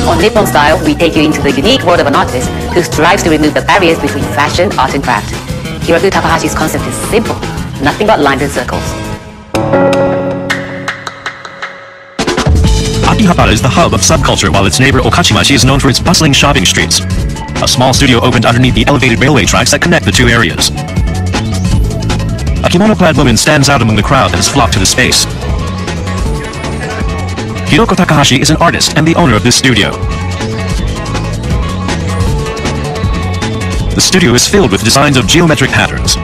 On Nippon Style, we take you into the unique world of an artist who strives to remove the barriers between fashion, art and craft. Hiroku Takahashi's concept is simple, nothing but lines and circles. Akihabara is the hub of subculture, while its neighbor Okachimachi is known for its bustling shopping streets. A small studio opened underneath the elevated railway tracks that connect the two areas. A kimono-clad woman stands out among the crowd that has flocked to the space. Hiroko Takahashi is an artist and the owner of this studio. The studio is filled with designs of geometric patterns.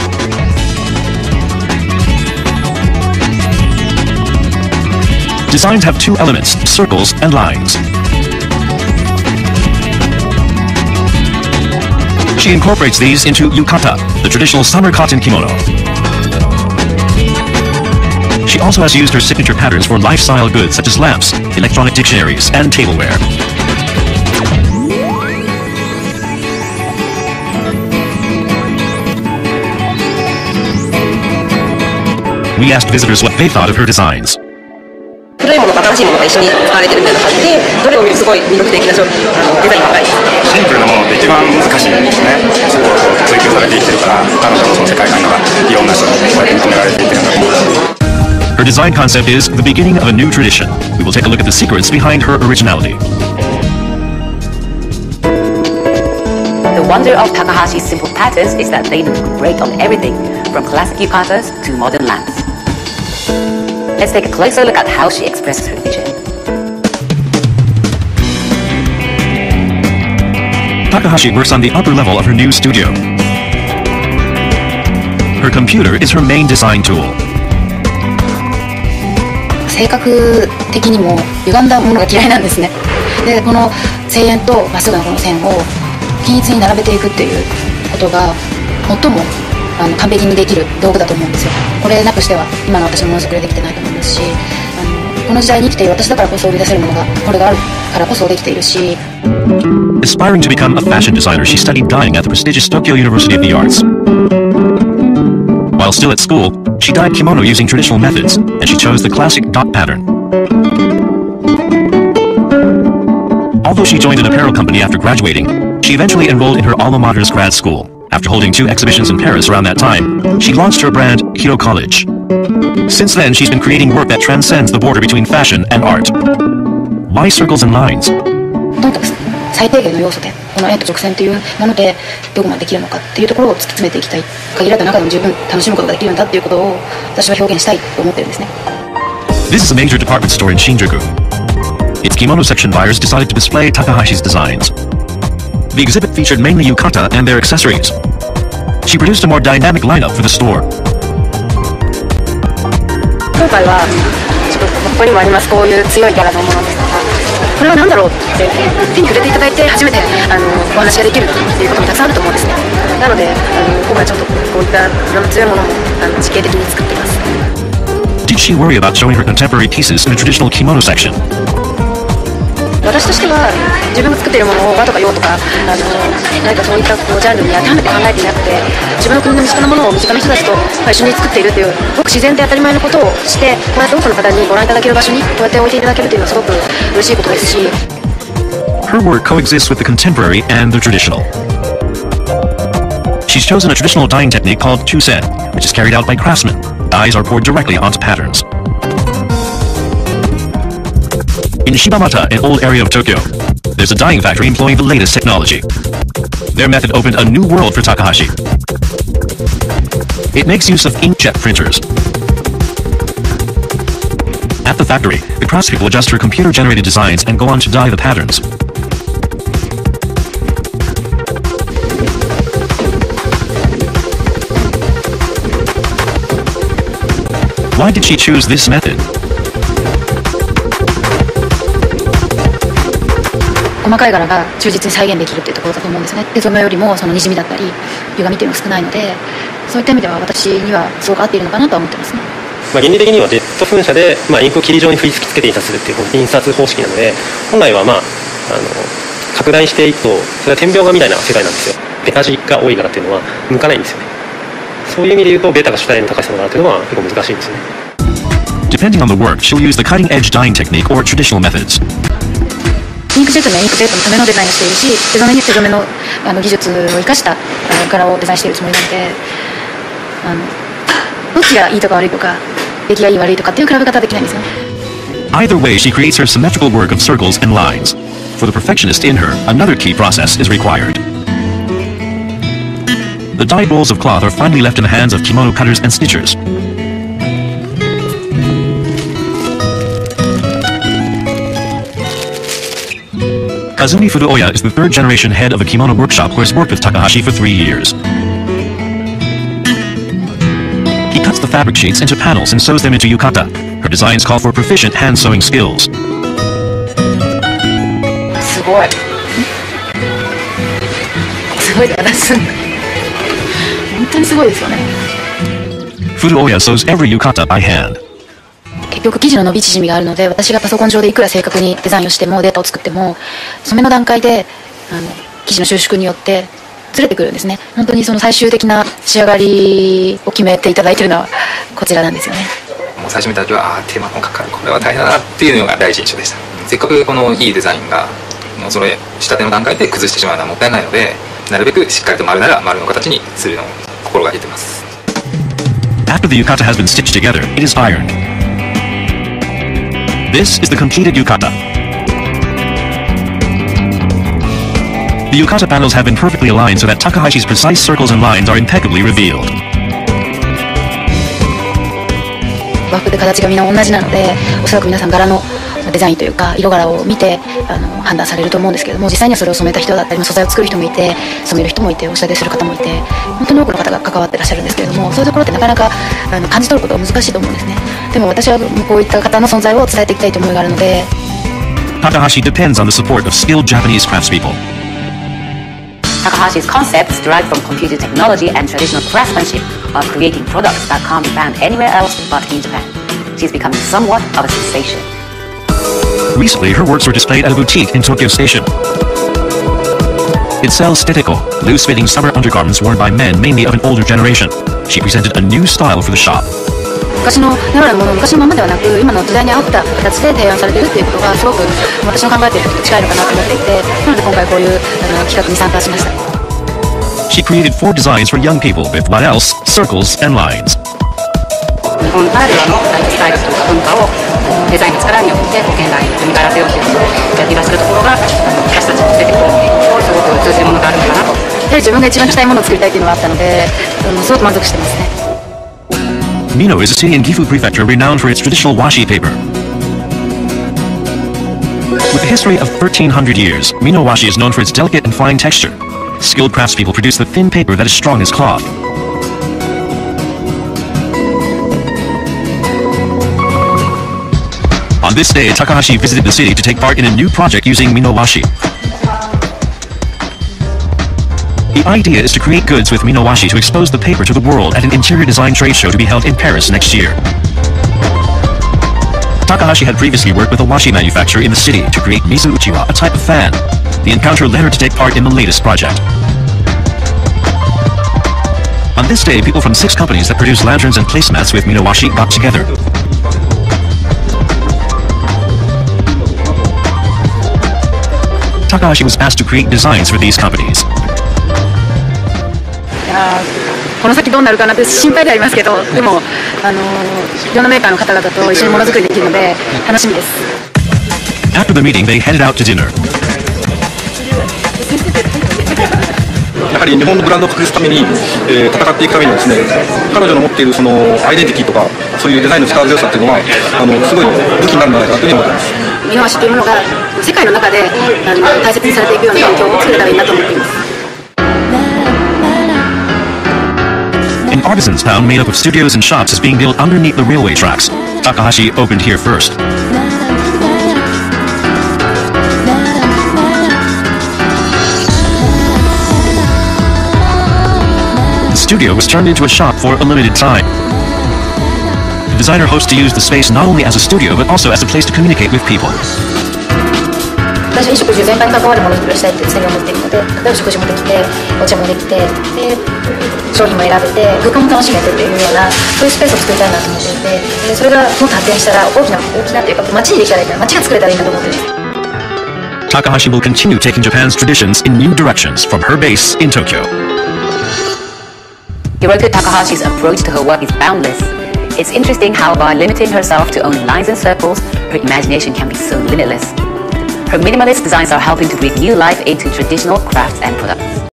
Designs have two elements, circles and lines. She incorporates these into yukata, the traditional summer cotton kimono. She also has used her signature patterns for lifestyle goods such as lamps, electronic dictionaries, and tableware. We asked visitors what they thought of her designs. 古いものと新しいものが一緒に使われてるみたいな感じで、どれを見るすごい魅力的なデザインが高いです。シンプルなものって一番難しいんですね。そこを追求されて生きてるから、彼女のその世界観がいろんな人にこうやって認められていってるんだと思います。Her design concept is the beginning of a new tradition. We will take a look at the secrets behind her originality. The wonder of Takahashi's simple patterns is that they look great on everything, from classic yukatas to modern lamps. Let's take a closer look at how she expresses her vision. Takahashi works on the upper level of her new studio. Her computer is her main design tool. 性格的にも歪んだものが嫌いなんですね。で、この線円とまっすぐなこの線を均一に並べていくっていうことが最も完璧にできる道具だと思うんですよ。これなくしては今の私のものづくりできてないと思いますし、この時代に生きている私だからこそ生み出せるものがこれがあるからこそできているし。Aspiring to become a fashion designer, she studied dyeing at the prestigious Tokyo University of the Arts. While still at school, she dyed kimono using traditional methods, and she chose the classic dot pattern. Although she joined an apparel company after graduating, she eventually enrolled in her alma mater's grad school. After holding 2 exhibitions in Paris around that time, she launched her brand Hiro College. Since then, she's been creating work that transcends the border between fashion and art. Why circles and lines? とにかく最低限の要素でこの円と直線というものでどこまでできるのかっていうところを突き詰めていきたい。限られた中でも十分楽しむことができるんだっていうことを私は表現したいと思ってるんですね。This is a major department store in Shinjuku. Its kimono section buyers decided to display Takahashi's designs. The exhibit featured mainly yukata and their accessories. She produced a more dynamic lineup for the store. 今回はちょっとここにもありますこういう強いキャラのものですとか、これは何だろうって手に触れていただいて初めてお話ができるっていうこともたくさんあると思うんですね。なので今回ちょっとこういった色の強いものも実験的に作っています。Did she worry about showing her contemporary pieces in the traditional kimono section? 私としては自分が作っているものを和とか洋とか何かそういったジャンルに当てはめて考えていなくて、自分の国の身近なものを身近な人たちと一緒に作っているというごく自然で当たり前のことをしてこうやって多くの方にご覧いただける場所にこうやって置いていただけるというのはすごく嬉しいことですし。 Her work coexists with the contemporary and the traditional. She's chosen a traditional dyeing technique called chusen, which is carried out by craftsmen. Dyes are poured directly onto patterns. In Shibamata, an old area of Tokyo, there's a dyeing factory employing the latest technology. Their method opened a new world for Takahashi. It makes use of inkjet printers. At the factory, the craftspeople adjust her computer-generated designs and go on to dye the patterns. Why did she choose this method? 細かい柄が忠実に再現できるっていうところだと思うんですね。で、それよりもその滲みだったり歪みっていうのが少ないので、そういった意味では私にはすごく合っているのかなとは思ってますね。原理的にはジェット噴射で、インクを霧状に吹き付けて印刷するっていう印刷方式なので、本来は拡大していくとそれは点描画みたいな世界なんですよ。ベタ字が多い柄っていうのは向かないんですよね。そういう意味で言うとベタが主体の高さの柄っていうのは結構難しいんですよね。Depending on the work, she'll use the cutting-edge dyeing technique or traditional methods. インクジェットにはインクジェットのためのデザインをしているし、手染めには手染めの技術を生かした柄をデザインしているつもりなので、どっちがいいとか悪いとか出来がいい悪いとかっていう比べ方はできないんですよね。Either way, she creates her symmetrical work of circles and lines. For the perfectionist in her, another key process is required. The dyed rolls of cloth are finally left in the hands of kimono cutters and stitchers. Kazumi Furuoya is the third-generation head of a kimono workshop who has worked with Takahashi for 3 years. He cuts the fabric sheets into panels and sews them into yukata. Her designs call for proficient hand-sewing skills. すごい私本当にすごいですよね。 Furuoya sews every yukata by hand. 結局生地の伸び縮みがあるので、私がパソコン上でいくら正確にデザインをしてもデータを作っても染めの段階で生地の収縮によってずれてくるんですね。本当にその最終的な仕上がりを決めていただいているのはこちらなんですよね。もう最初見た時は手間もかかる、これは大変だなっていうのが第一印象でした。せっかくこのいいデザインがもうそれ仕立ての段階で崩してしまうのはもったいないので、なるべくしっかりと丸なら丸の形にするのを心がけてます。 After the yukata has been stitched together, it is ironed. This is the completed yukata. The yukata panels have been perfectly aligned so that Takahashi's precise circles and lines are impeccably revealed. 和服で形がみんな同じなので、おそらく皆さん柄のデザインというか色柄を見て判断されると思うんですけれども、実際にはそれを染めた人だったり素材を作る人もいて、染める人もいて、お仕立てする方もいて、本当に多くの方が関わってらっしゃるんですけれども、そういうところってなかなか感じ取ることが難しいと思うんですね。でも私はこういった方の存在を伝えていきたいという思いがあるので。 Takahashi depends on the support of skilled Japanese craftspeople. Takahashi's concepts derive from computer technology and traditional craftsmanship of creating products that can't be found anywhere else but in Japan. She's becoming somewhat of a sensation. Recently, her works were displayed at a boutique in Tokyo Station. It sells teteko, loose-fitting summer undergarments worn by men mainly of an older generation. She presented a new style for the shop. 昔のならもの昔のままではなく、今の時代に合った形で提案されているということがすごく私の考えていることと近いのかなと思っていて、なので今回こういう企画に参加しました。 She created 4 designs for young people with what else? Circles and lines. 日本ならではのスタイルとか文化をデザインの力によって現代に組み替えらせようとやっていらっしゃるところが私たちに出てくるのですごく通じるものがあるのかなと。やはり自分が一番したいものを作りたいというのがあったので、すごく満足してますね。 Mino is a city in Gifu Prefecture renowned for its traditional washi paper. With a history of 1,300 years, Mino washi is known for its delicate and fine texture. Skilled craftspeople produce the thin paper that is strong as cloth. On this day, Takahashi visited the city to take part in a new project using Mino washi. The idea is to create goods with Mino washi to expose the paper to the world at an interior design trade show to be held in Paris next year. Takahashi had previously worked with a washi manufacturer in the city to create Mizu Uchiwa, a type of fan. The encounter led her to take part in the latest project. On this day, people from 6 companies that produce lanterns and placemats with Mino washi got together. Takahashi was asked to create designs for these companies. この先どうなるかなって心配でありますけど、でもいろんなメーカーの方々と一緒にものづくりできるので楽しみです。 After the meeting, they headed out to dinner. やはり日本のブランドを隠すために、戦っていくためにはですね、彼女の持っているそのアイデンティティとかそういうデザインの力強さっていうのはすごい武器になるんじゃないかなというふうに思ってます。ミノワシというものが世界の中で大切にされていくような環境を作れたらいいなと思っています。 An artisan's town made up of studios and shops is being built underneath the railway tracks. Takahashi opened here first. The studio was turned into a shop for a limited time. The designer hopes to use the space not only as a studio but also as a place to communicate with people. 私は食事全般に関わるものづくりをしたいという常に思っているので、例えば食事もできて、お茶もできて、で商品も選べて、空間も楽しめてっていうようなそういうスペースを作りたいなと思っていて、それがもっと発展したら大きなというか街にできたらいいな、街が作れたらいいなと思っています。Takahashi will continue taking Japan's traditions in new directions from her base in Tokyo. Hiroko Takahashi's approach to her work is boundless. It's interesting how by limiting herself to only lines and circles, her imagination can be so limitless. Her minimalist designs are helping to breathe new life into traditional crafts and products.